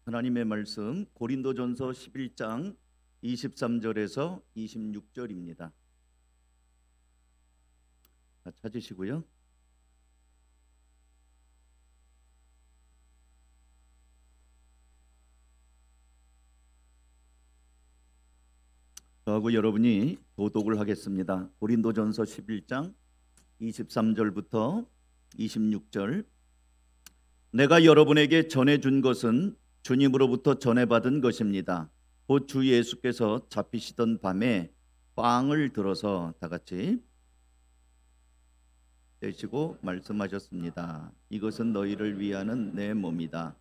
하나님의 말씀 고린도전서 11장 23절에서 26절입니다. 찾으시고요. 저하고 여러분이 도독을 하겠습니다. 고린도전서 11장 23절부터 26절. 내가 여러분에게 전해준 것은 주님으로부터 전해받은 것입니다. 곧 주 예수께서 잡히시던 밤에 빵을 들어서 다 같이 떼시고 말씀하셨습니다. 이것은 너희를 위하는 내 몸이다.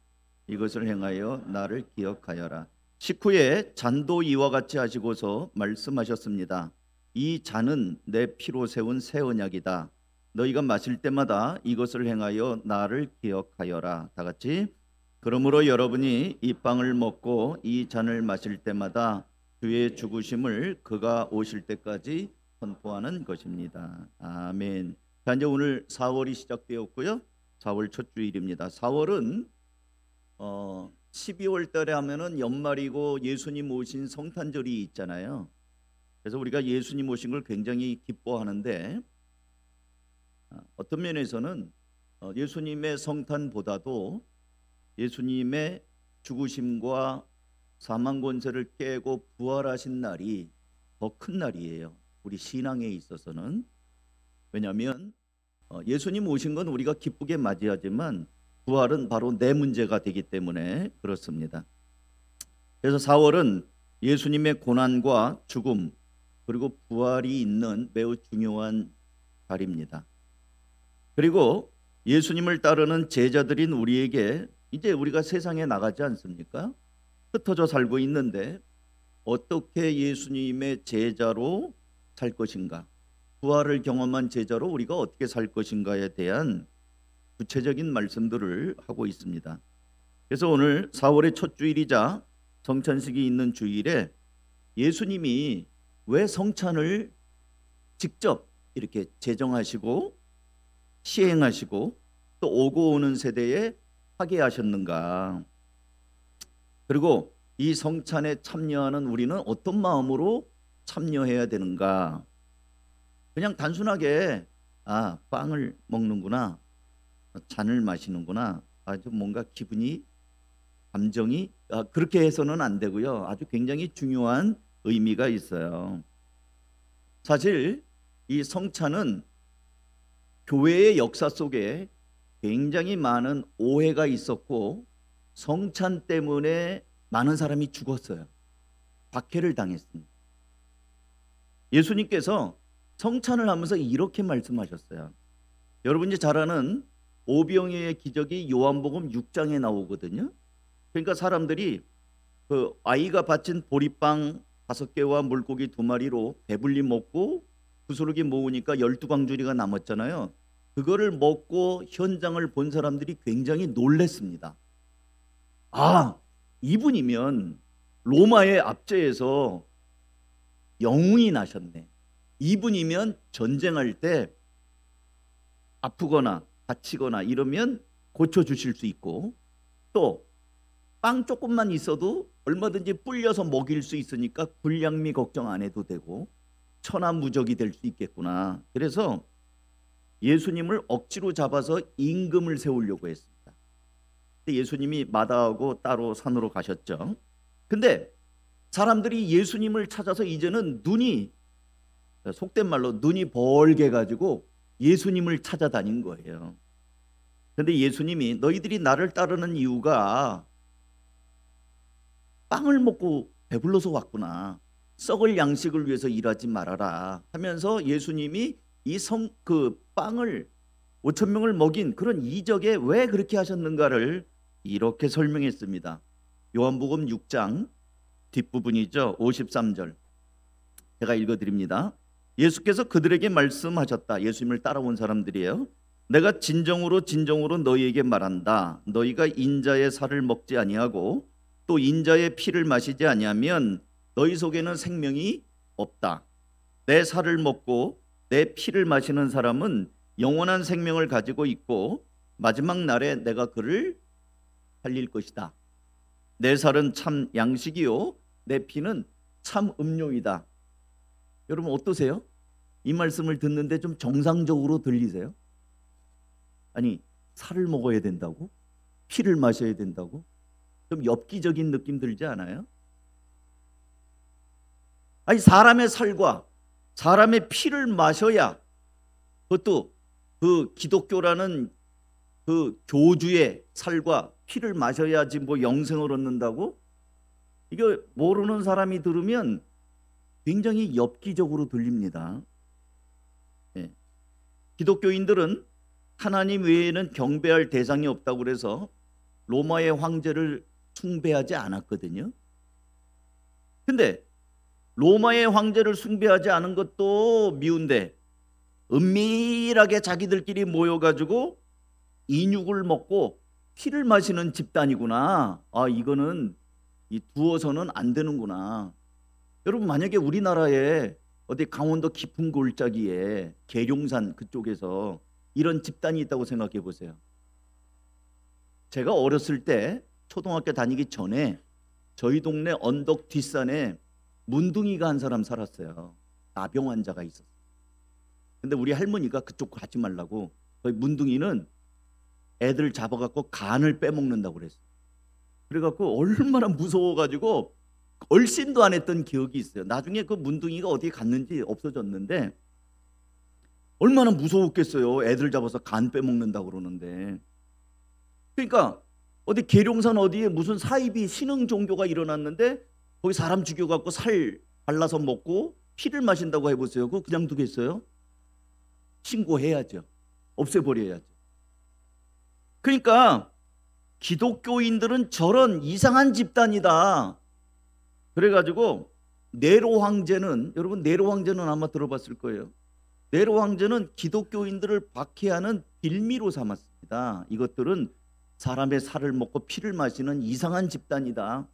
이것을 행하여 나를 기억하여라. 식후에 잔도 이와 같이 하시고서 말씀하셨습니다. 이 잔은 내 피로 세운 새 언약이다. 너희가 마실 때마다 이것을 행하여 나를 기억하여라. 다 같이. 그러므로 여러분이 이 빵을 먹고 이 잔을 마실 때마다 주의 죽으심을 그가 오실 때까지 선포하는 것입니다. 아멘. 자, 이제 오늘 4월이 시작되었고요. 4월 첫 주일입니다. 4월은 12월 달에 하면은 연말이고 예수님 오신 성탄절이 있잖아요. 그래서 우리가 예수님 오신 걸 굉장히 기뻐하는데 어떤 면에서는 예수님의 성탄보다도 예수님의 죽으심과 사망 권세를 깨고 부활하신 날이 더 큰 날이에요. 우리 신앙에 있어서는. 왜냐하면 예수님 오신 건 우리가 기쁘게 맞이하지만 부활은 바로 내 문제가 되기 때문에 그렇습니다. 그래서 4월은 예수님의 고난과 죽음 그리고 부활이 있는 매우 중요한 달입니다. 그리고 예수님을 따르는 제자들인 우리에게 이제 우리가 세상에 나가지 않습니까? 흩어져 살고 있는데 어떻게 예수님의 제자로 살 것인가? 부활을 경험한 제자로 우리가 어떻게 살 것인가에 대한 구체적인 말씀들을 하고 있습니다. 그래서 오늘 4월의 첫 주일이자 성찬식이 있는 주일에 예수님이 왜 성찬을 직접 이렇게 제정하시고 시행하시고 또 오고 오는 세대에 하게 하셨는가? 그리고 이 성찬에 참여하는 우리는 어떤 마음으로 참여해야 되는가? 그냥 단순하게 빵을 먹는구나, 잔을 마시는구나, 아주 뭔가 기분이 감정이 그렇게 해서는 안 되고요. 아주 굉장히 중요한 의미가 있어요. 사실 이 성찬은 교회의 역사 속에 굉장히 많은 오해가 있었고 성찬 때문에 많은 사람이 죽었어요. 박해를 당했습니다. 예수님께서 성찬을 하면서 이렇게 말씀하셨어요. 여러분이 잘 아는 오병이어의 기적이 요한복음 6장에 나오거든요. 그러니까 사람들이 그 아이가 바친 보리빵 5개와 물고기 2마리로 배불리 먹고 부스러기 모으니까 12광주리가 남았잖아요. 그거를 먹고 현장을 본 사람들이 굉장히 놀랬습니다. 이분이면 로마의 압제에서 영웅이 나셨네. 이분이면 전쟁할 때 아프거나 다치거나 이러면 고쳐주실 수 있고 또 빵 조금만 있어도 얼마든지 불려서 먹일 수 있으니까 불량미 걱정 안 해도 되고 천하무적이 될 수 있겠구나. 그래서 예수님을 억지로 잡아서 임금을 세우려고 했습니다. 예수님이 마다하고 따로 산으로 가셨죠. 근데 사람들이 예수님을 찾아서 이제는 눈이 속된 말로 눈이 벌게 가지고 예수님을 찾아다닌 거예요. 근데 예수님이 너희들이 나를 따르는 이유가 빵을 먹고 배불러서 왔구나. 썩을 양식을 위해서 일하지 말아라 하면서 예수님이 그 빵을 5,000명을 먹인 그런 이적에 왜 그렇게 하셨는가를 이렇게 설명했습니다. 요한복음 6장 뒷부분이죠. 53절 제가 읽어드립니다. 예수께서 그들에게 말씀하셨다. 예수님을 따라온 사람들이에요. 내가 진정으로 진정으로 너희에게 말한다. 너희가 인자의 살을 먹지 아니하고 또 인자의 피를 마시지 아니하면 너희 속에는 생명이 없다. 내 살을 먹고 내 피를 마시는 사람은 영원한 생명을 가지고 있고 마지막 날에 내가 그를 살릴 것이다. 내 살은 참 양식이요 내 피는 참 음료이다. 여러분 어떠세요? 이 말씀을 듣는데 좀 정상적으로 들리세요? 아니, 살을 먹어야 된다고? 피를 마셔야 된다고? 좀 엽기적인 느낌 들지 않아요? 아니, 사람의 살과 사람의 피를 마셔야, 그것도 그 기독교라는 그 교주의 살과 피를 마셔야지 뭐 영생을 얻는다고? 이거 모르는 사람이 들으면 굉장히 엽기적으로 들립니다. 예. 기독교인들은 하나님 외에는 경배할 대상이 없다고 그래서 로마의 황제를 숭배하지 않았거든요. 근데 로마의 황제를 숭배하지 않은 것도 미운데 은밀하게 자기들끼리 모여가지고 인육을 먹고 피를 마시는 집단이구나. 아, 이거는 두어서는 안 되는구나. 여러분, 만약에 우리나라에 어디 강원도 깊은 골짜기에 계룡산 그쪽에서 이런 집단이 있다고 생각해 보세요. 제가 어렸을 때 초등학교 다니기 전에 저희 동네 언덕 뒷산에 문둥이가 한 사람 살았어요. 나병 환자가 있었어요. 근데 우리 할머니가 그쪽 가지 말라고, 거기 문둥이는 애들 잡아갖고 간을 빼먹는다고 그랬어요. 그래갖고 얼마나 무서워가지고 얼씬도 안 했던 기억이 있어요. 나중에 그 문둥이가 어디에 갔는지 없어졌는데 얼마나 무서웠겠어요. 애들 잡아서 간 빼먹는다고 그러는데. 그러니까 어디 계룡산 어디에 무슨 사이비 신흥 종교가 일어났는데 거기 사람 죽여갖고 살 발라서 먹고 피를 마신다고 해보세요. 그거 그냥 두겠어요? 신고해야죠. 없애버려야죠. 그러니까 기독교인들은 저런 이상한 집단이다. 그래가지고 네로 황제는, 여러분 네로 황제는 아마 들어봤을 거예요. 네로 황제는 기독교인들을 박해하는 빌미로 삼았습니다. 이것들은 사람의 살을 먹고 피를 마시는 이상한 집단이다.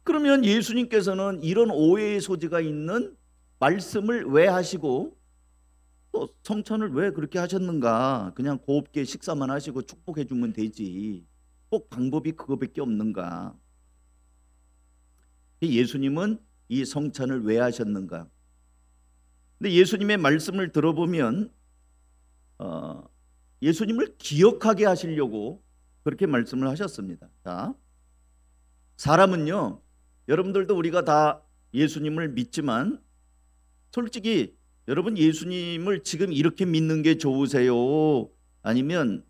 그러면 예수님께서는 이런 오해의 소지가 있는 말씀을 왜 하시고 또 성찬을 왜 그렇게 하셨는가? 그냥 곱게 식사만 하시고 축복해 주면 되지. 꼭 방법이 그거밖에 없는가? 예수님은 이 성찬을 왜 하셨는가? 근데 예수님의 말씀을 들어보면 예수님을 기억하게 하시려고 그렇게 말씀을 하셨습니다. 자, 사람은요, 여러분들도 우리가 다 예수님을 믿지만 솔직히 여러분 예수님을 지금 이렇게 믿는 게 좋으세요? 아니면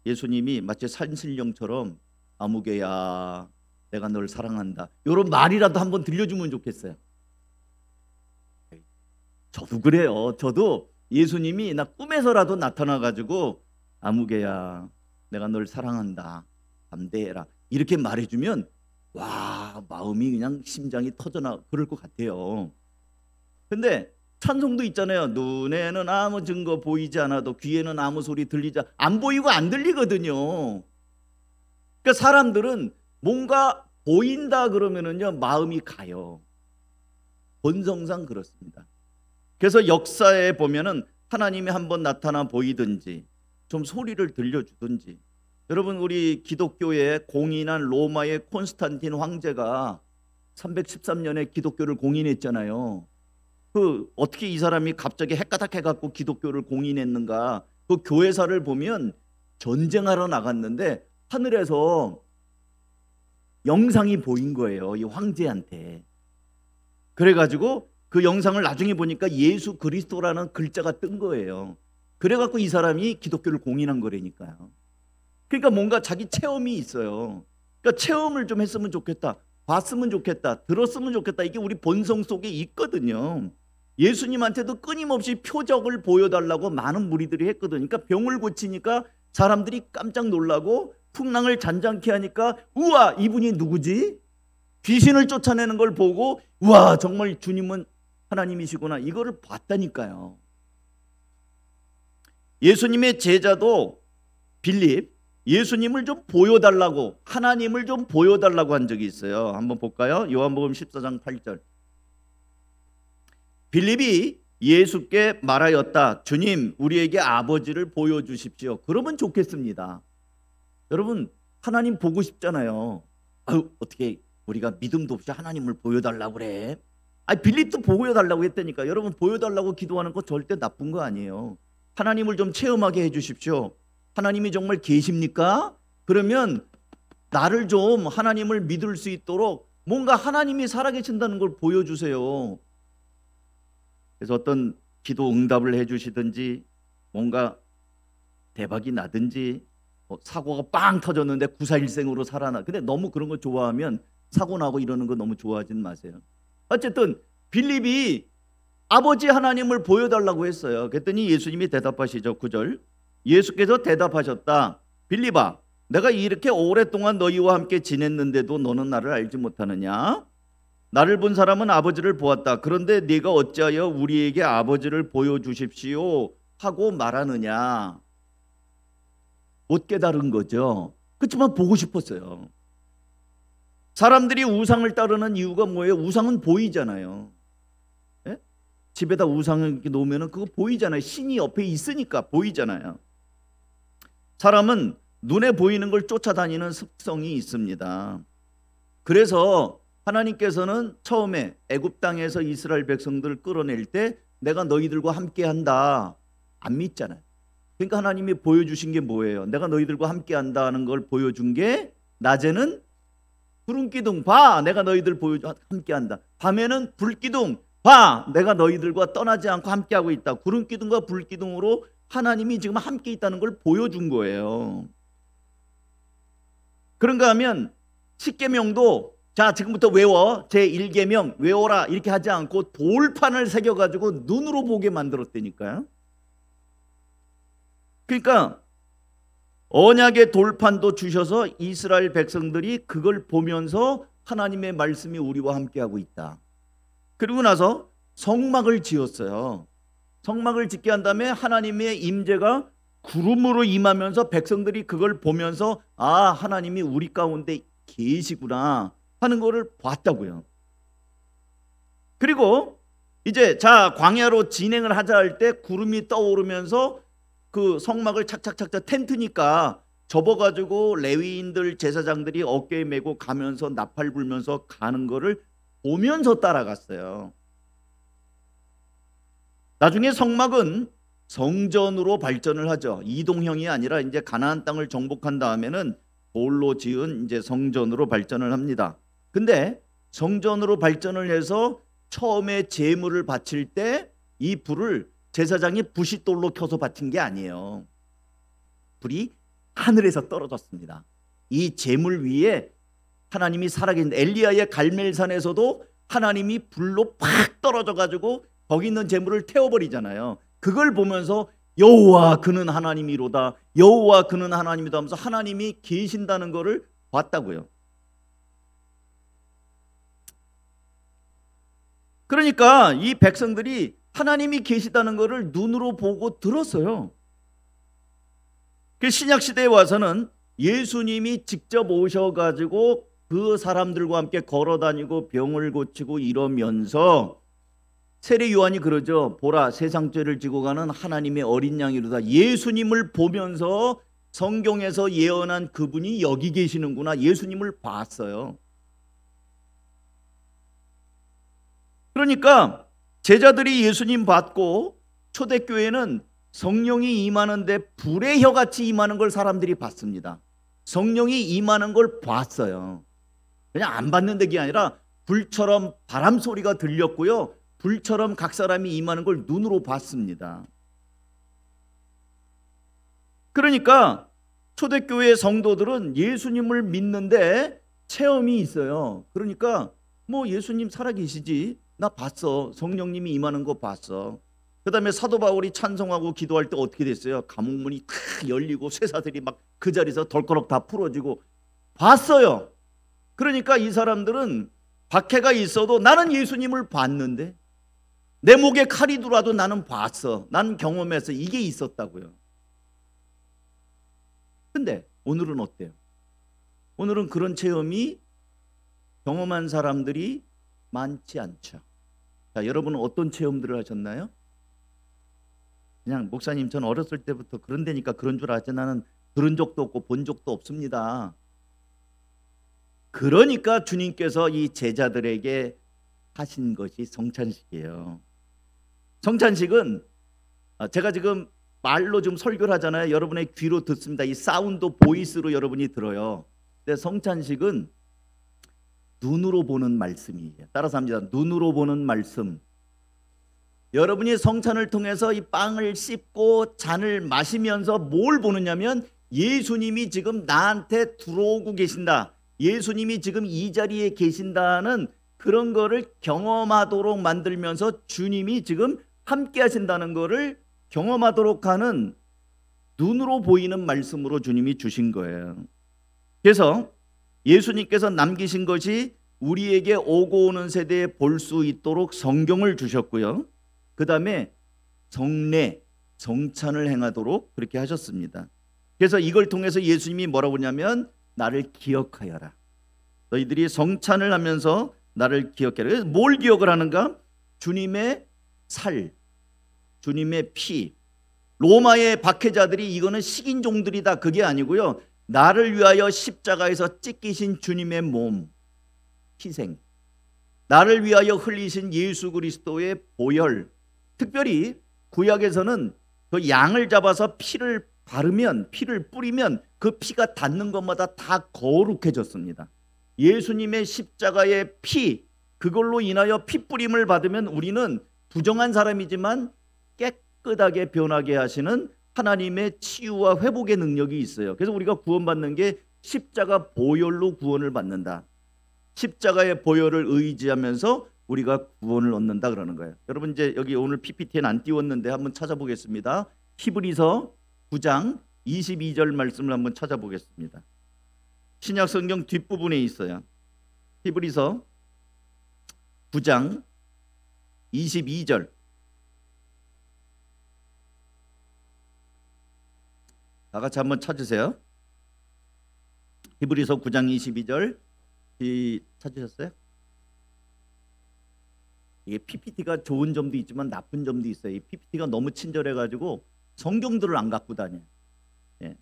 예수님이 마치 산신령처럼 아무개야 내가 널 사랑한다, 이런 말이라도 한번 들려주면 좋겠어요. 저도 그래요. 저도 예수님이 나 꿈에서라도 나타나가지고 아무개야 내가 널 사랑한다 담대해라 이렇게 말해주면 와, 마음이 그냥 심장이 터져나 그럴 것 같아요. 근데 찬송도 있잖아요. 눈에는 아무 증거 보이지 않아도 귀에는 아무 소리 들리지 안 보이고 안 들리거든요. 그러니까 사람들은 뭔가 보인다 그러면은요 마음이 가요. 본성상 그렇습니다. 그래서 역사에 보면은 하나님이 한번 나타나 보이든지 좀 소리를 들려주든지, 여러분 우리 기독교의 공인한 로마의 콘스탄틴 황제가 313년에 기독교를 공인했잖아요. 그 어떻게 이 사람이 갑자기 헷가닥 해갖고 기독교를 공인했는가? 그 교회사를 보면 전쟁하러 나갔는데 하늘에서 영상이 보인 거예요, 이 황제한테. 그래가지고 그 영상을 나중에 보니까 예수 그리스도라는 글자가 뜬 거예요. 그래갖고 이 사람이 기독교를 공인한 거라니까요. 그러니까 뭔가 자기 체험이 있어요. 그러니까 체험을 좀 했으면 좋겠다, 봤으면 좋겠다, 들었으면 좋겠다, 이게 우리 본성 속에 있거든요. 예수님한테도 끊임없이 표적을 보여달라고 많은 무리들이 했거든요. 그러니까 병을 고치니까 사람들이 깜짝 놀라고 풍랑을 잔잔케 하니까 우와, 이분이 누구지? 귀신을 쫓아내는 걸 보고 우와, 정말 주님은 하나님이시구나, 이거를 봤다니까요. 예수님의 제자도 빌립, 예수님을 좀 보여달라고, 하나님을 좀 보여달라고 한 적이 있어요. 한번 볼까요? 요한복음 14장 8절. 빌립이 예수께 말하였다. 주님, 우리에게 아버지를 보여주십시오. 그러면 좋겠습니다. 여러분, 하나님 보고 싶잖아요. 아유, 어떻게 우리가 믿음도 없이 하나님을 보여달라고 그래? 아니, 빌립도 보여달라고 했다니까. 여러분, 보여달라고 기도하는 거 절대 나쁜 거 아니에요. 하나님을 좀 체험하게 해주십시오. 하나님이 정말 계십니까? 그러면 나를 좀 하나님을 믿을 수 있도록 뭔가 하나님이 살아계신다는 걸 보여주세요. 그래서 어떤 기도 응답을 해주시든지 뭔가 대박이 나든지 사고가 빵 터졌는데 구사일생으로 살아나. 근데 너무 그런 거 좋아하면 사고 나고 이러는 거 너무 좋아하진 마세요. 어쨌든 빌립이 아버지 하나님을 보여달라고 했어요. 그랬더니 예수님이 대답하시죠. 9절. 예수께서 대답하셨다. 빌립아, 내가 이렇게 오랫동안 너희와 함께 지냈는데도 너는 나를 알지 못하느냐? 나를 본 사람은 아버지를 보았다. 그런데 네가 어찌하여 우리에게 아버지를 보여주십시오 하고 말하느냐? 못 깨달은 거죠. 그렇지만 보고 싶었어요. 사람들이 우상을 따르는 이유가 뭐예요? 우상은 보이잖아요. 예? 집에다 우상을 이렇게 놓으면 그거 보이잖아요. 신이 옆에 있으니까 보이잖아요. 사람은 눈에 보이는 걸 쫓아다니는 습성이 있습니다. 그래서 하나님께서는 처음에 애굽 땅에서 이스라엘 백성들을 끌어낼 때 내가 너희들과 함께한다. 안 믿잖아요. 그러니까 하나님이 보여주신 게 뭐예요? 내가 너희들과 함께한다는 걸 보여준 게 낮에는 구름 기둥 봐, 내가 너희들 함께한다. 밤에는 불 기둥 봐, 내가 너희들과 떠나지 않고 함께하고 있다. 구름 기둥과 불 기둥으로 하나님이 지금 함께 있다는 걸 보여준 거예요. 그런가 하면 십계명도 자 지금부터 외워, 제1계명 외워라 이렇게 하지 않고 돌판을 새겨가지고 눈으로 보게 만들었다니까요. 그러니까 언약의 돌판도 주셔서 이스라엘 백성들이 그걸 보면서 하나님의 말씀이 우리와 함께하고 있다. 그리고 나서 성막을 지었어요. 성막을 짓게 한 다음에 하나님의 임재가 구름으로 임하면서 백성들이 그걸 보면서 아, 하나님이 우리 가운데 계시구나 하는 거를 봤다고요. 그리고 이제 자 광야로 진행을 하자 할 때 구름이 떠오르면서 그 성막을 착착착착 텐트니까 접어가지고 레위인들 제사장들이 어깨에 메고 가면서 나팔 불면서 가는 거를 보면서 따라갔어요. 나중에 성막은 성전으로 발전을 하죠. 이동형이 아니라 이제 가나안 땅을 정복한 다음에는 돌로 지은 이제 성전으로 발전을 합니다. 근데 성전으로 발전을 해서 처음에 제물을 바칠 때 이 불을 제사장이 부싯돌로 켜서 바친 게 아니에요. 불이 하늘에서 떨어졌습니다. 이 제물 위에 하나님이 살아계신 엘리야의 갈멜산에서도 하나님이 불로 팍 떨어져 가지고 거기 있는 제물을 태워버리잖아요. 그걸 보면서 여호와 그는 하나님이로다, 여호와 그는 하나님이다 하면서 하나님이 계신다는 것을 봤다고요. 그러니까 이 백성들이 하나님이 계시다는 것을 눈으로 보고 들었어요. 그 신약 시대에 와서는 예수님이 직접 오셔가지고 그 사람들과 함께 걸어다니고 병을 고치고 이러면서 세례 요한이 그러죠. 보라, 세상 죄를 지고 가는 하나님의 어린 양이로다. 예수님을 보면서 성경에서 예언한 그분이 여기 계시는구나. 예수님을 봤어요. 그러니까 제자들이 예수님 봤고 초대교회는 성령이 임하는데 불의 혀같이 임하는 걸 사람들이 봤습니다. 성령이 임하는 걸 봤어요. 그냥 안 봤는데 게 아니라 불처럼 바람 소리가 들렸고요. 불처럼 각 사람이 임하는 걸 눈으로 봤습니다. 그러니까 초대교회 성도들은 예수님을 믿는데 체험이 있어요. 그러니까 뭐 예수님 살아계시지, 나 봤어, 성령님이 임하는 거 봤어. 그 다음에 사도 바울이 찬송하고 기도할 때 어떻게 됐어요? 감옥문이 탁 열리고 쇠사들이 막 그 자리에서 덜커럭 다 풀어지고 봤어요. 그러니까 이 사람들은 박해가 있어도 나는 예수님을 봤는데, 내 목에 칼이 들어와도 나는 봤어, 난 경험해서 이게 있었다고요. 근데 오늘은 어때요? 오늘은 그런 체험이 경험한 사람들이 많지 않죠. 자, 여러분은 어떤 체험들을 하셨나요? 그냥 목사님 전 어렸을 때부터 그런 데니까 그런 줄 알았지 나는 들은 적도 없고 본 적도 없습니다. 그러니까 주님께서 이 제자들에게 하신 것이 성찬식이에요. 성찬식은 제가 지금 말로 좀 설교를 하잖아요. 여러분의 귀로 듣습니다. 이 사운드 보이스로 여러분이 들어요. 근데 성찬식은 눈으로 보는 말씀이에요. 따라서 합니다. 눈으로 보는 말씀. 여러분이 성찬을 통해서 이 빵을 씹고 잔을 마시면서 뭘 보느냐면 예수님이 지금 나한테 들어오고 계신다. 예수님이 지금 이 자리에 계신다는 그런 거를 경험하도록 만들면서 주님이 지금 함께 하신다는 거를 경험하도록 하는 눈으로 보이는 말씀으로 주님이 주신 거예요. 그래서 예수님께서 남기신 것이 우리에게 오고 오는 세대에 볼 수 있도록 성경을 주셨고요. 그 다음에 성례, 성찬을 행하도록 그렇게 하셨습니다. 그래서 이걸 통해서 예수님이 뭐라고 하냐면 나를 기억하여라. 너희들이 성찬을 하면서 나를 기억해라. 그래서 뭘 기억을 하는가? 주님의 살, 주님의 피. 로마의 박해자들이 이거는 식인종들이다 그게 아니고요. 나를 위하여 십자가에서 찢기신 주님의 몸, 희생, 나를 위하여 흘리신 예수 그리스도의 보혈. 특별히 구약에서는 그 양을 잡아서 피를 바르면, 피를 뿌리면 그 피가 닿는 것마다 다 거룩해졌습니다. 예수님의 십자가의 피, 그걸로 인하여 피 뿌림을 받으면 우리는 부정한 사람이지만 깨끗하게 변하게 하시는 하나님의 치유와 회복의 능력이 있어요. 그래서 우리가 구원받는 게 십자가 보혈로 구원을 받는다. 십자가의 보혈을 의지하면서 우리가 구원을 얻는다 그러는 거예요. 여러분 이제 여기 오늘 PPT에는 안 띄웠는데 한번 찾아보겠습니다. 히브리서 9장 22절 말씀을 한번 찾아보겠습니다. 신약 성경 뒷부분에 있어요. 히브리서 9장 22절. 다 같이 한번 찾으세요. 히브리서 9장 22절 찾으셨어요? 이게 PPT가 좋은 점도 있지만 나쁜 점도 있어요. 이 PPT가 너무 친절해가지고 성경들을 안 갖고 다녀요. 예.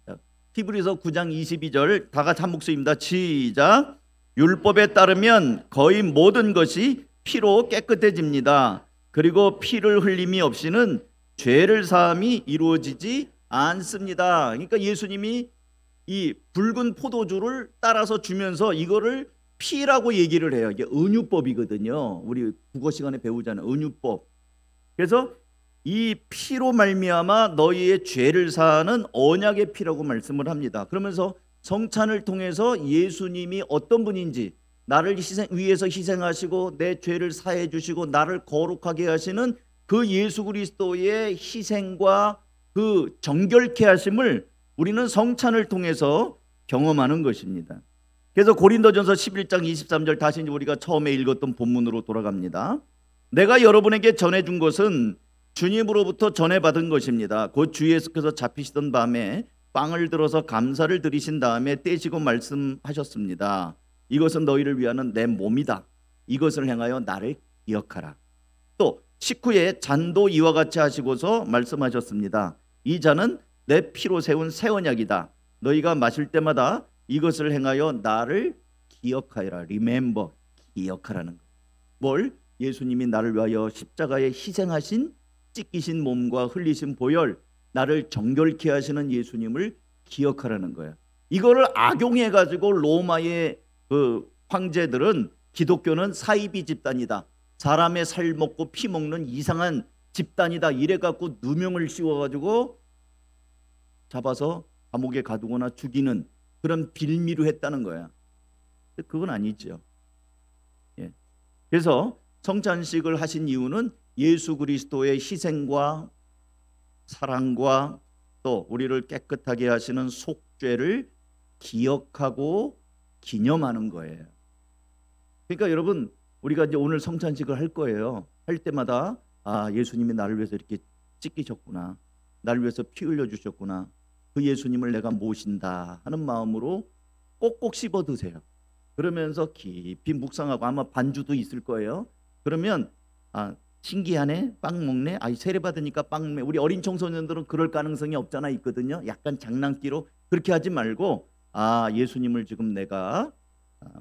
히브리서 9장 22절 다 같이 한 목소리입니다. 시작. 율법에 따르면 거의 모든 것이 피로 깨끗해집니다. 그리고 피를 흘림이 없이는 죄를 사함이 이루어지지 않습니다. 그러니까 예수님이 이 붉은 포도주를 따라서 주면서 이거를 피라고 얘기를 해요. 이게 은유법이거든요. 우리 국어 시간에 배우잖아요. 은유법. 그래서 이 피로 말미암아 너희의 죄를 사하는 언약의 피라고 말씀을 합니다. 그러면서 성찬을 통해서 예수님이 어떤 분인지 나를 위해서 희생하시고 내 죄를 사해 주시고 나를 거룩하게 하시는 그 예수 그리스도의 희생과 그 정결케 하심을 우리는 성찬을 통해서 경험하는 것입니다. 그래서 고린도전서 11장 23절 다시 우리가 처음에 읽었던 본문으로 돌아갑니다. 내가 여러분에게 전해준 것은 주님으로부터 전해받은 것입니다. 곧 주 예수께서 잡히시던 밤에 빵을 들어서 감사를 드리신 다음에 떼시고 말씀하셨습니다. 이것은 너희를 위하는 내 몸이다. 이것을 행하여 나를 기억하라. 또 식후에 잔도 이와 같이 하시고서 말씀하셨습니다. 이 잔은 내 피로 세운 새 언약이다. 너희가 마실 때마다 이것을 행하여 나를 기억하여라. Remember, 기억하라는 것. 뭘? 예수님이 나를 위하여 십자가에 희생하신 찢기신 몸과 흘리신 보혈, 나를 정결케 하시는 예수님을 기억하라는 거예요. 이거를 악용해 가지고 로마의 그 황제들은 기독교는 사이비 집단이다. 사람의 살 먹고 피 먹는 이상한 집단이다. 이래 갖고 누명을 씌워 가지고 잡아서 감옥에 가두거나 죽이는 그런 빌미로 했다는 거야. 그건 아니죠. 예. 그래서 성찬식을 하신 이유는 예수 그리스도의 희생과 사랑과 또 우리를 깨끗하게 하시는 속죄를 기억하고 기념하는 거예요. 그러니까 여러분 우리가 이제 오늘 성찬식을 할 거예요. 할 때마다 예수님이 나를 위해서 이렇게 찢기셨구나. 나를 위해서 피 흘려 주셨구나. 그 예수님을 내가 모신다 하는 마음으로 꼭꼭 씹어 드세요. 그러면서 깊이 묵상하고 아마 반주도 있을 거예요. 그러면 신기하네, 빵 먹네, 세례 받으니까 빵 먹네. 우리 어린 청소년들은 그럴 가능성이 없잖아 있거든요. 약간 장난기로 그렇게 하지 말고 예수님을 지금 내가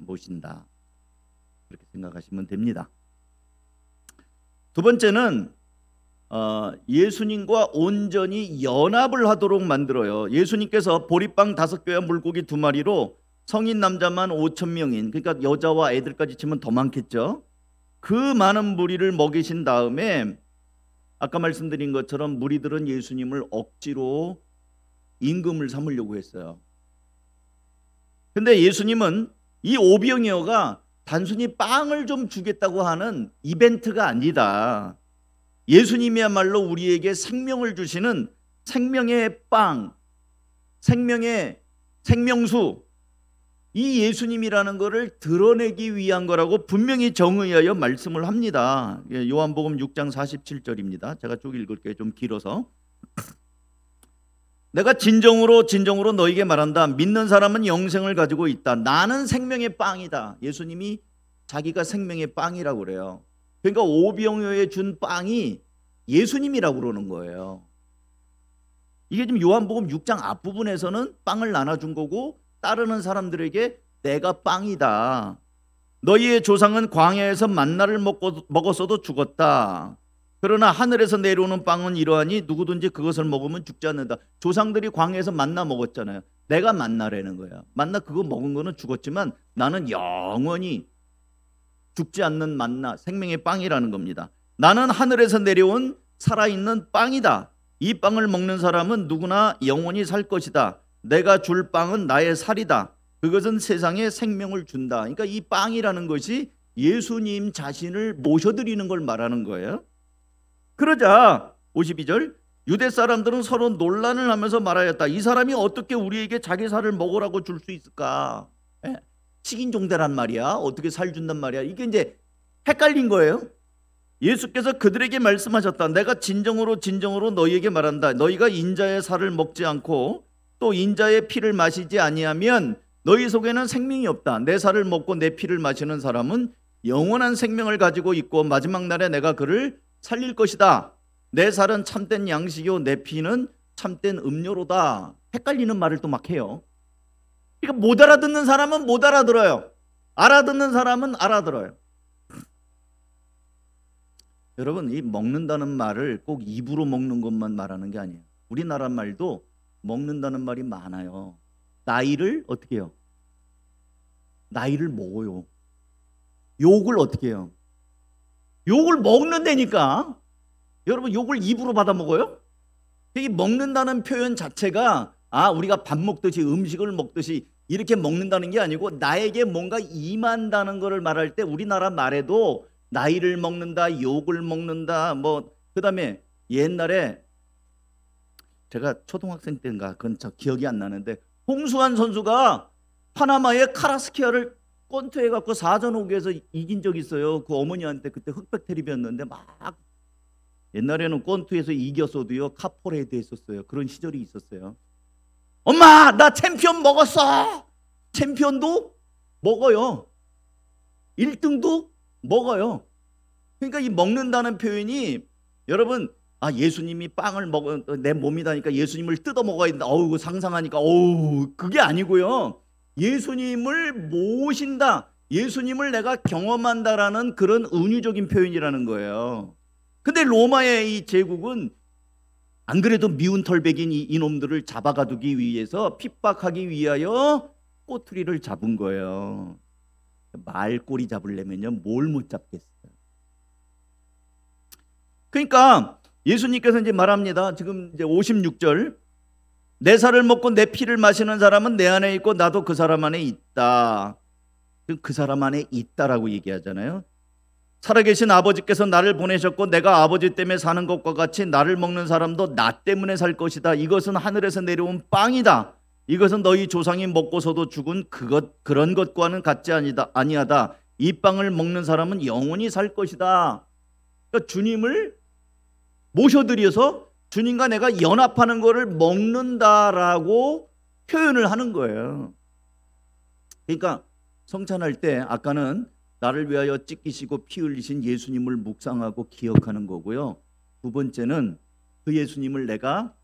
모신다. 그렇게 생각하시면 됩니다. 두 번째는 예수님과 온전히 연합을 하도록 만들어요. 예수님께서 보리빵 5개와 물고기 2마리로 성인 남자만 5,000명인, 그러니까 여자와 애들까지 치면 더 많겠죠. 그 많은 무리를 먹이신 다음에 아까 말씀드린 것처럼 무리들은 예수님을 억지로 임금을 삼으려고 했어요. 근데 예수님은 이 오병이어가 단순히 빵을 좀 주겠다고 하는 이벤트가 아니다. 예수님이야말로 우리에게 생명을 주시는 생명의 빵, 생명의 생명수, 이 예수님이라는 것을 드러내기 위한 거라고 분명히 정의하여 말씀을 합니다. 요한복음 6장 47절입니다. 제가 쭉 읽을게요. 좀 길어서. 내가 진정으로 너에게 말한다. 믿는 사람은 영생을 가지고 있다. 나는 생명의 빵이다. 예수님이 자기가 생명의 빵이라고 그래요. 그러니까 오병이어에 준 빵이 예수님이라고 그러는 거예요. 이게 지금 요한복음 6장 앞부분에서는 빵을 나눠준 거고, 따르는 사람들에게 내가 빵이다. 너희의 조상은 광야에서 만나를 먹었어도 죽었다. 그러나 하늘에서 내려오는 빵은 이러하니 누구든지 그것을 먹으면 죽지 않는다. 조상들이 광야에서 만나 먹었잖아요. 내가 만나라는 거야. 만나 그거 먹은 거는 죽었지만 나는 영원히 죽지 않는 만나, 생명의 빵이라는 겁니다. 나는 하늘에서 내려온 살아있는 빵이다. 이 빵을 먹는 사람은 누구나 영원히 살 것이다. 내가 줄 빵은 나의 살이다. 그것은 세상에 생명을 준다. 그러니까 이 빵이라는 것이 예수님 자신을 모셔드리는 걸 말하는 거예요. 그러자 52절, 유대 사람들은 서로 논란을 하면서 말하였다. 이 사람이 어떻게 우리에게 자기 살을 먹으라고 줄 수 있을까? 식인종대란 말이야. 어떻게 살 준단 말이야. 이게 이제 헷갈린 거예요. 예수께서 그들에게 말씀하셨다. 내가 진정으로 너희에게 말한다. 너희가 인자의 살을 먹지 않고 또 인자의 피를 마시지 아니하면 너희 속에는 생명이 없다. 내 살을 먹고 내 피를 마시는 사람은 영원한 생명을 가지고 있고 마지막 날에 내가 그를 살릴 것이다. 내 살은 참된 양식이요 내 피는 참된 음료로다. 헷갈리는 말을 또 막 해요. 그러니까 못 알아듣는 사람은 못 알아들어요. 알아듣는 사람은 알아들어요. 여러분, 이 먹는다는 말을 꼭 입으로 먹는 것만 말하는 게 아니에요. 우리나라 말도 먹는다는 말이 많아요. 나이를 어떻게 해요? 나이를 먹어요. 욕을 어떻게 해요? 욕을 먹는다니까. 여러분, 욕을 입으로 받아 먹어요? 이 먹는다는 표현 자체가 우리가 밥 먹듯이 음식을 먹듯이 이렇게 먹는다는 게 아니고 나에게 뭔가 임한다는 것을 말할 때 우리나라 말에도 나이를 먹는다, 욕을 먹는다, 그다음에 옛날에 제가 초등학생 때인가 그건 저 기억이 안 나는데 홍수환 선수가 파나마의 카라스키아를 권투해 갖고 4전 5개에서 이긴 적이 있어요. 그 어머니한테 그때 흑백 테리비였는데 막 옛날에는 권투에서 이겼어도요 카포레이드 했었어요. 그런 시절이 있었어요. 엄마, 나 챔피언 먹었어. 챔피언도 먹어요. 1등도 먹어요. 그러니까 이 먹는다는 표현이 여러분 예수님이 빵을 먹은 내 몸이다니까 예수님을 뜯어 먹어야 된다. 상상하니까 그게 아니고요. 예수님을 모신다. 예수님을 내가 경험한다라는 그런 은유적인 표현이라는 거예요. 근데 로마의 이 제국은 안 그래도 미운 털백인 이놈들을 잡아가두기 위해서 핍박하기 위하여 꼬투리를 잡은 거예요. 말꼬리 잡으려면요 뭘 못 잡겠어요. 그러니까 예수님께서 이제 말합니다. 지금 이제 56절, 내 살을 먹고 내 피를 마시는 사람은 내 안에 있고 나도 그 사람 안에 있다. 그 사람 안에 있다라고 얘기하잖아요. 살아계신 아버지께서 나를 보내셨고 내가 아버지 때문에 사는 것과 같이 나를 먹는 사람도 나 때문에 살 것이다. 이것은 하늘에서 내려온 빵이다. 이것은 너희 조상이 먹고서도 죽은 그런 것과는 같지 아니하다. 이 빵을 먹는 사람은 영원히 살 것이다. 그러니까 주님을 모셔드려서 주님과 내가 연합하는 것을 먹는다라고 표현을 하는 거예요. 그러니까 성찬할 때 아까는 나를 위하여 찢기시고 피 흘리신 예수님을 묵상하고 기억하는 거고요. 두 번째는 그 예수님을 내가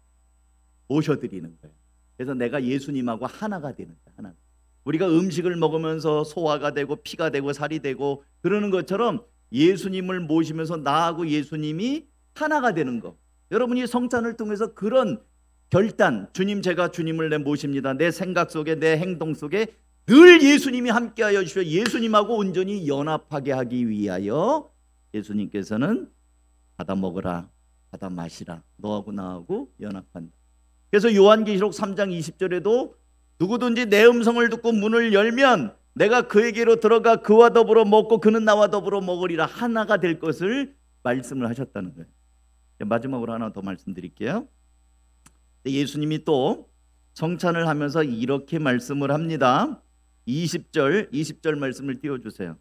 모셔드리는 거예요. 그래서 내가 예수님하고 하나가 되는 거예요. 하나. 우리가 음식을 먹으면서 소화가 되고 피가 되고 살이 되고 그러는 것처럼 예수님을 모시면서 나하고 예수님이 하나가 되는 거. 여러분이 성찬을 통해서 그런 결단, 주님 제가 주님을 모십니다. 내 생각 속에 내 행동 속에 늘 예수님이 함께하여 주시오. 예수님하고 온전히 연합하게 하기 위하여 예수님께서는 받아 먹으라, 받아 마시라. 너하고 나하고 연합한다. 그래서 요한계시록 3장 20절에도 누구든지 내 음성을 듣고 문을 열면 내가 그에게로 들어가 그와 더불어 먹고 그는 나와 더불어 먹으리라. 하나가 될 것을 말씀을 하셨다는 거예요. 마지막으로 하나 더 말씀드릴게요. 예수님이 또 성찬을 하면서 이렇게 말씀을 합니다. 20절 말씀을 띄워주세요.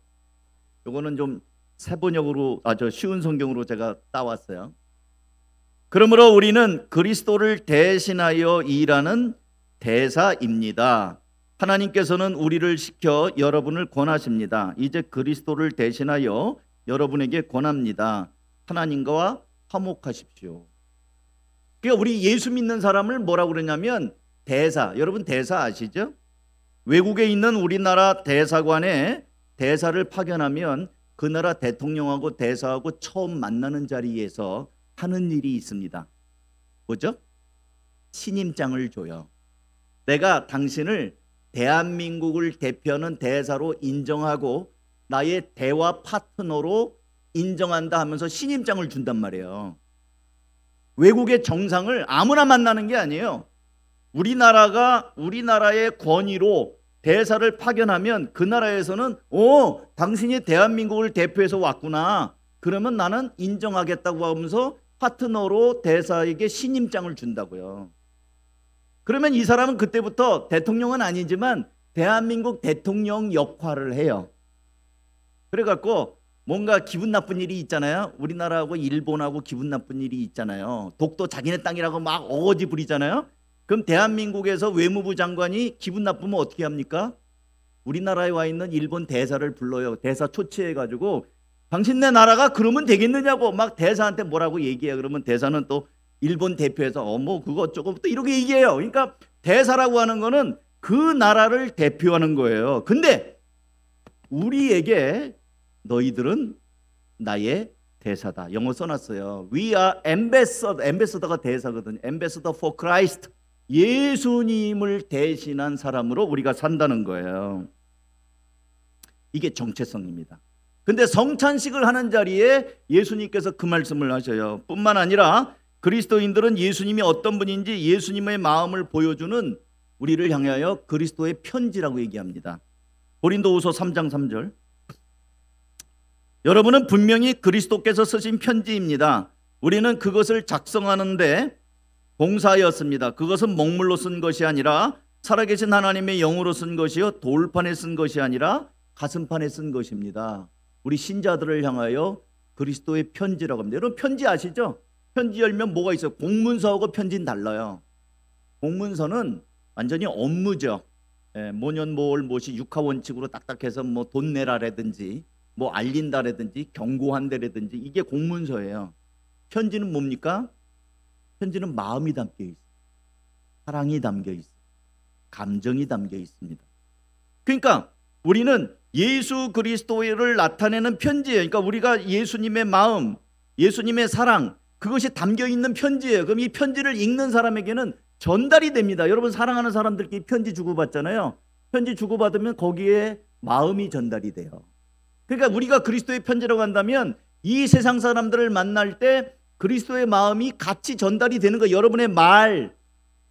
요거는 좀 세번역으로 아주 쉬운 성경으로 제가 따왔어요. 그러므로 우리는 그리스도를 대신하여 일하는 대사입니다. 하나님께서는 우리를 시켜 여러분을 권하십니다. 이제 그리스도를 대신하여 여러분에게 권합니다. 하나님과 화목하십시오. 그러니까 우리 예수 믿는 사람을 뭐라고 그러냐면 대사. 여러분 대사 아시죠? 외국에 있는 우리나라 대사관에 대사를 파견하면 그 나라 대통령하고 대사하고 처음 만나는 자리에서 하는 일이 있습니다. 뭐죠? 신임장을 줘요. 내가 당신을 대한민국을 대표하는 대사로 인정하고 나의 대화 파트너로 인정한다 하면서 신임장을 준단 말이에요. 외국의 정상을 아무나 만나는 게 아니에요. 우리나라의 권위로 대사를 파견하면 그 나라에서는 당신이 대한민국을 대표해서 왔구나. 그러면 나는 인정하겠다고 하면서 파트너로 대사에게 신임장을 준다고요. 그러면 이 사람은 그때부터 대통령은 아니지만 대한민국 대통령 역할을 해요. 그래갖고 뭔가 기분 나쁜 일이 있잖아요. 우리나라하고 일본하고 기분 나쁜 일이 있잖아요. 독도 자기네 땅이라고 막 어거지 부리잖아요. 그럼 대한민국에서 외무부 장관이 기분 나쁘면 어떻게 합니까? 우리나라에 와 있는 일본 대사를 불러요. 대사 초치해가지고 당신네 나라가 그러면 되겠느냐고 막 대사한테 뭐라고 얘기해요. 그러면 대사는 또 일본 대표해서 뭐 그거 어쩌고 또 이렇게 얘기해요. 그러니까 대사라고 하는 거는 그 나라를 대표하는 거예요. 근데 우리에게 너희들은 나의 대사다. 영어 써놨어요. We are ambassador. ambassador가 대사거든요. ambassador for Christ. 예수님을 대신한 사람으로 우리가 산다는 거예요. 이게 정체성입니다. 근데 성찬식을 하는 자리에 예수님께서 그 말씀을 하셔요. 뿐만 아니라 그리스도인들은 예수님이 어떤 분인지 예수님의 마음을 보여주는 우리를 향하여 그리스도의 편지라고 얘기합니다. 고린도후서 3장 3절. 여러분은 분명히 그리스도께서 쓰신 편지입니다. 우리는 그것을 작성하는데 봉사하였습니다. 그것은 먹물로 쓴 것이 아니라 살아계신 하나님의 영으로 쓴 것이요 돌판에 쓴 것이 아니라 가슴판에 쓴 것입니다. 우리 신자들을 향하여 그리스도의 편지라고 합니다. 여러분 편지 아시죠? 편지 열면 뭐가 있어요? 공문서하고 편지는 달라요. 공문서는 완전히 업무죠. 모년모월 못이 육하원칙으로 딱딱해서 뭐 돈 내라라든지 뭐 알린다라든지 경고한다라든지 이게 공문서예요. 편지는 뭡니까? 편지는 마음이 담겨 있어요. 사랑이 담겨 있어요. 감정이 담겨 있습니다. 그러니까 우리는 예수 그리스도를 나타내는 편지예요. 그러니까 우리가 예수님의 마음, 예수님의 사랑 그것이 담겨 있는 편지예요. 그럼 이 편지를 읽는 사람에게는 전달이 됩니다. 여러분 사랑하는 사람들끼리 편지 주고받잖아요. 편지 주고받으면 거기에 마음이 전달이 돼요. 그러니까 우리가 그리스도의 편지라고 한다면 이 세상 사람들을 만날 때 그리스도의 마음이 같이 전달이 되는 거예요. 여러분의 말,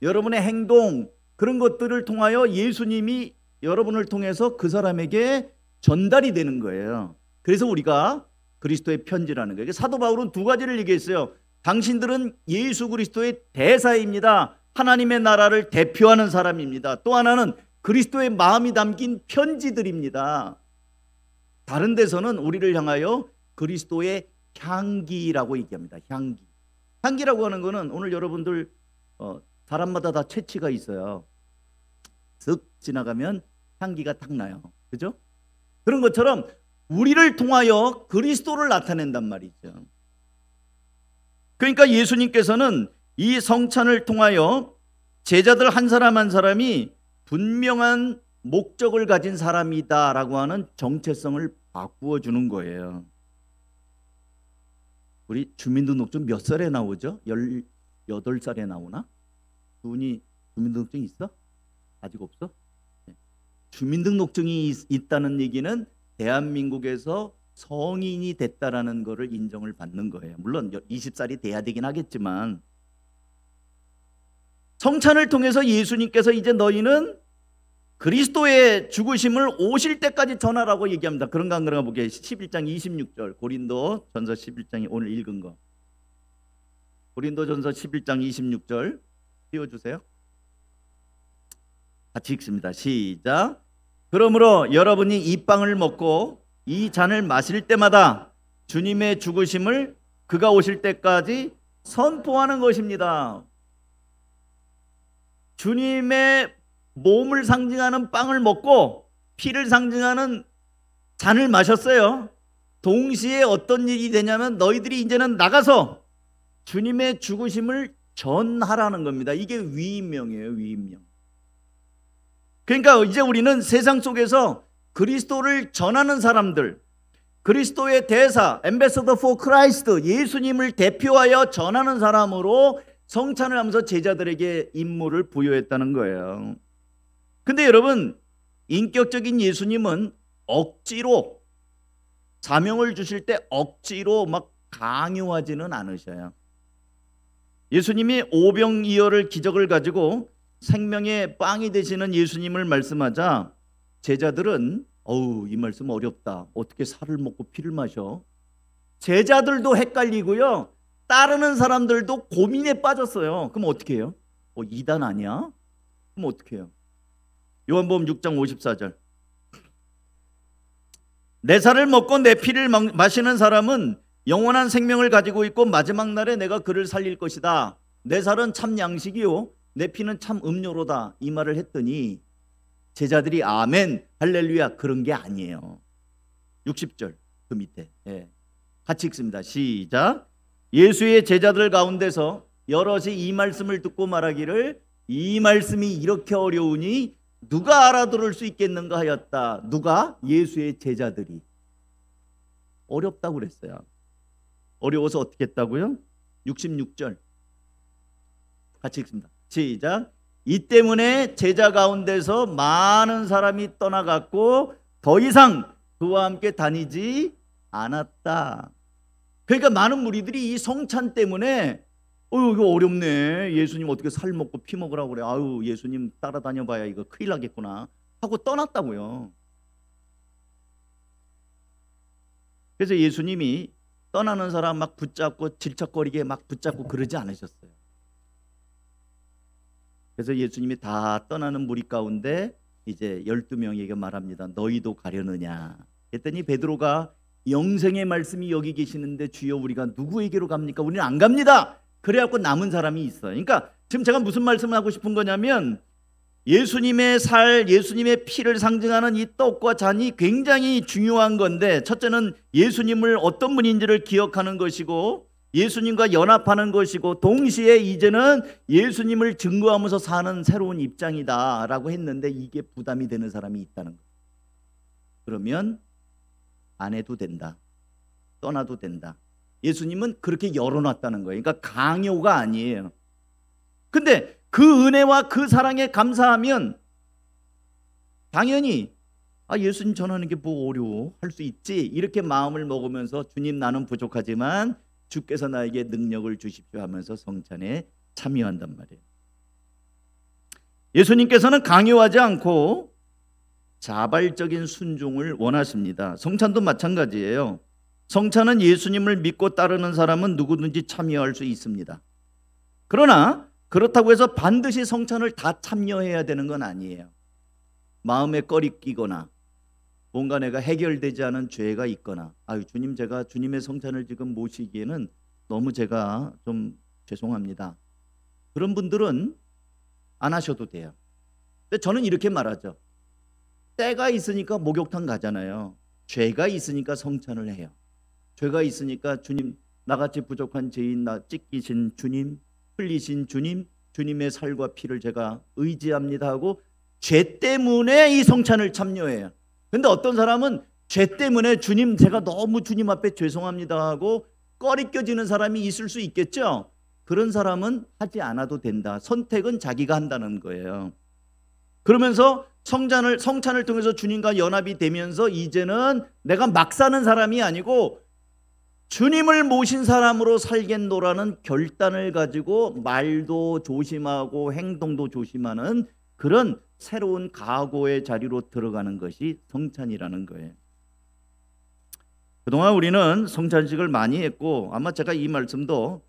여러분의 행동 그런 것들을 통하여 예수님이 여러분을 통해서 그 사람에게 전달이 되는 거예요. 그래서 우리가 그리스도의 편지라는 거예요. 사도 바울은 두 가지를 얘기했어요. 당신들은 예수 그리스도의 대사입니다. 하나님의 나라를 대표하는 사람입니다. 또 하나는 그리스도의 마음이 담긴 편지들입니다. 다른 데서는 우리를 향하여 그리스도의 향기라고 얘기합니다. 향기. 향기라고 하는 거는 오늘 여러분들 사람마다 다 체취가 있어요. 쓱 지나가면 향기가 탁 나요. 그죠? 그런 것처럼 우리를 통하여 그리스도를 나타낸단 말이죠. 그러니까 예수님께서는 이 성찬을 통하여 제자들 한 사람 한 사람이 분명한 목적을 가진 사람이다라고 하는 정체성을 바꾸어 주는 거예요. 우리 주민등록증 몇 살에 나오죠? 18살에 나오나? 분이 주민등록증 있어? 아직 없어? 네. 주민등록증이 있다는 얘기는 대한민국에서 성인이 됐다라는 것을 인정을 받는 거예요. 물론 20살이 돼야 되긴 하겠지만, 성찬을 통해서 예수님께서 이제 너희는 그리스도의 죽으심을 오실 때까지 전하라고 얘기합니다. 그런가 안 그런가 보게. 11장 26절 고린도 전서 11장이 오늘 읽은 거. 고린도 전서 11장 26절 띄워주세요. 같이 읽습니다. 시작. 그러므로 여러분이 이 빵을 먹고 이 잔을 마실 때마다 주님의 죽으심을 그가 오실 때까지 선포하는 것입니다. 주님의 몸을 상징하는 빵을 먹고 피를 상징하는 잔을 마셨어요. 동시에 어떤 일이 되냐면 너희들이 이제는 나가서 주님의 죽으심을 전하라는 겁니다. 이게 위임명이에요. 위임명. 그러니까 이제 우리는 세상 속에서 그리스도를 전하는 사람들, 그리스도의 대사, Ambassador for Christ, 예수님을 대표하여 전하는 사람으로 성찬을 하면서 제자들에게 임무를 부여했다는 거예요. 근데 여러분, 인격적인 예수님은 억지로 사명을 주실 때 억지로 막 강요하지는 않으셔요. 예수님이 오병이어를 기적을 가지고 생명의 빵이 되시는 예수님을 말씀하자 제자들은 이 말씀 어렵다. 어떻게 살을 먹고 피를 마셔? 제자들도 헷갈리고요. 따르는 사람들도 고민에 빠졌어요. 그럼 어떻게 해요? 이단 아니야? 그럼 어떻게 해요? 요한복음 6장 54절. 내 살을 먹고 내 피를 마시는 사람은 영원한 생명을 가지고 있고 마지막 날에 내가 그를 살릴 것이다. 내 살은 참 양식이요 내 피는 참 음료로다. 이 말을 했더니 제자들이 아멘 할렐루야 그런 게 아니에요. 60절 그 밑에 같이 읽습니다. 시작. 예수의 제자들 가운데서 여럿이 이 말씀을 듣고 말하기를 이 말씀이 이렇게 어려우니 누가 알아들을 수 있겠는가 하였다. 누가? 예수의 제자들이. 어렵다고 그랬어요. 어려워서 어떻게 했다고요? 66절 같이 읽습니다. 시작. 이 때문에 제자 가운데서 많은 사람이 떠나갔고 더 이상 그와 함께 다니지 않았다. 그러니까 많은 무리들이 이 성찬 때문에 이거 어렵네. 예수님 어떻게 살 먹고 피 먹으라고 그래. 예수님 따라다녀봐야 이거 큰일 나겠구나 하고 떠났다고요. 그래서 예수님이 떠나는 사람 막 붙잡고 질척거리게 막 붙잡고 그러지 않으셨어요. 그래서 예수님이 다 떠나는 무리 가운데 이제 12명에게 말합니다. 너희도 가려느냐. 그랬더니 베드로가 영생의 말씀이 여기 계시는데 주여 우리가 누구에게로 갑니까? 우리는 안 갑니다. 그래갖고 남은 사람이 있어요. 그러니까 지금 제가 무슨 말씀을 하고 싶은 거냐면 예수님의 살, 예수님의 피를 상징하는 이 떡과 잔이 굉장히 중요한 건데 첫째는 예수님을 어떤 분인지를 기억하는 것이고 예수님과 연합하는 것이고 동시에 이제는 예수님을 증거하면서 사는 새로운 입장이다라고 했는데 이게 부담이 되는 사람이 있다는 거예요. 그러면 안 해도 된다. 떠나도 된다. 예수님은 그렇게 열어놨다는 거예요. 그러니까 강요가 아니에요. 근데 그 은혜와 그 사랑에 감사하면 당연히 예수님 전하는 게 뭐 어려워? 할 수 있지. 이렇게 마음을 먹으면서 주님 나는 부족하지만 주께서 나에게 능력을 주십시오 하면서 성찬에 참여한단 말이에요. 예수님께서는 강요하지 않고 자발적인 순종을 원하십니다. 성찬도 마찬가지예요. 성찬은 예수님을 믿고 따르는 사람은 누구든지 참여할 수 있습니다. 그러나 그렇다고 해서 반드시 성찬을 다 참여해야 되는 건 아니에요. 마음에 꺼리 끼거나 뭔가 내가 해결되지 않은 죄가 있거나 주님 제가 주님의 성찬을 지금 모시기에는 너무 제가 좀 죄송합니다. 그런 분들은 안 하셔도 돼요. 근데 저는 이렇게 말하죠. 때가 있으니까 목욕탕 가잖아요. 죄가 있으니까 성찬을 해요. 죄가 있으니까 주님 나같이 부족한 죄인 나 찢기신 주님 흘리신 주님 주님의 살과 피를 제가 의지합니다 하고 죄 때문에 이 성찬을 참여해요. 근데 어떤 사람은 죄 때문에 주님 제가 너무 주님 앞에 죄송합니다 하고 꺼리껴지는 사람이 있을 수 있겠죠. 그런 사람은 하지 않아도 된다. 선택은 자기가 한다는 거예요. 그러면서 성찬을 통해서 주님과 연합이 되면서 이제는 내가 막 사는 사람이 아니고 주님을 모신 사람으로 살겠노라는 결단을 가지고 말도 조심하고 행동도 조심하는 그런 새로운 각오의 자리로 들어가는 것이 성찬이라는 거예요. 그동안 우리는 성찬식을 많이 했고 아마 제가 이 말씀도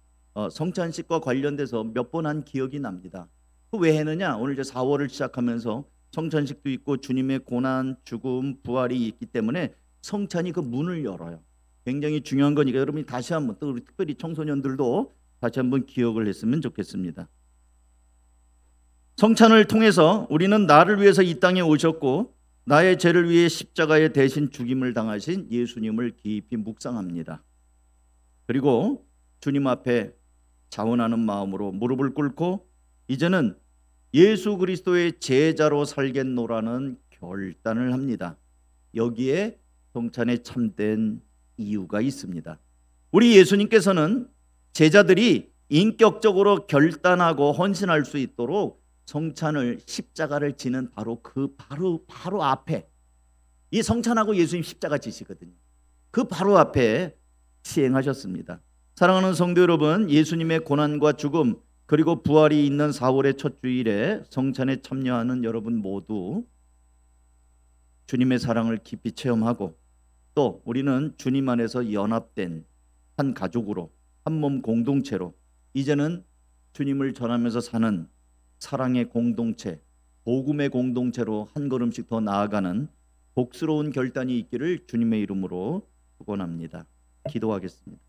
성찬식과 관련돼서 몇 번 한 기억이 납니다. 그 왜 했느냐? 오늘 이제 4월을 시작하면서 성찬식도 있고 주님의 고난, 죽음, 부활이 있기 때문에 성찬이 그 문을 열어요. 굉장히 중요한 거니까 여러분이 다시 한번 또 우리 특별히 청소년들도 다시 한번 기억을 했으면 좋겠습니다. 성찬을 통해서 우리는 나를 위해서 이 땅에 오셨고 나의 죄를 위해 십자가에 대신 죽임을 당하신 예수님을 깊이 묵상합니다. 그리고 주님 앞에 자원하는 마음으로 무릎을 꿇고 이제는 예수 그리스도의 제자로 살겠노라는 결단을 합니다. 여기에 성찬에 참된 이유가 있습니다. 우리 예수님께서는 제자들이 인격적으로 결단하고 헌신할 수 있도록 성찬을 십자가를 지는 바로 앞에 이 성찬하고 예수님 십자가 지시거든요. 그 바로 앞에 시행하셨습니다. 사랑하는 성도 여러분, 예수님의 고난과 죽음 그리고 부활이 있는 4월의 첫 주일에 성찬에 참여하는 여러분 모두 주님의 사랑을 깊이 체험하고 또 우리는 주님 안에서 연합된 한 가족으로 한 몸 공동체로 이제는 주님을 전하면서 사는 사랑의 공동체, 복음의 공동체로 한 걸음씩 더 나아가는 복스러운 결단이 있기를 주님의 이름으로 축원합니다. 기도하겠습니다.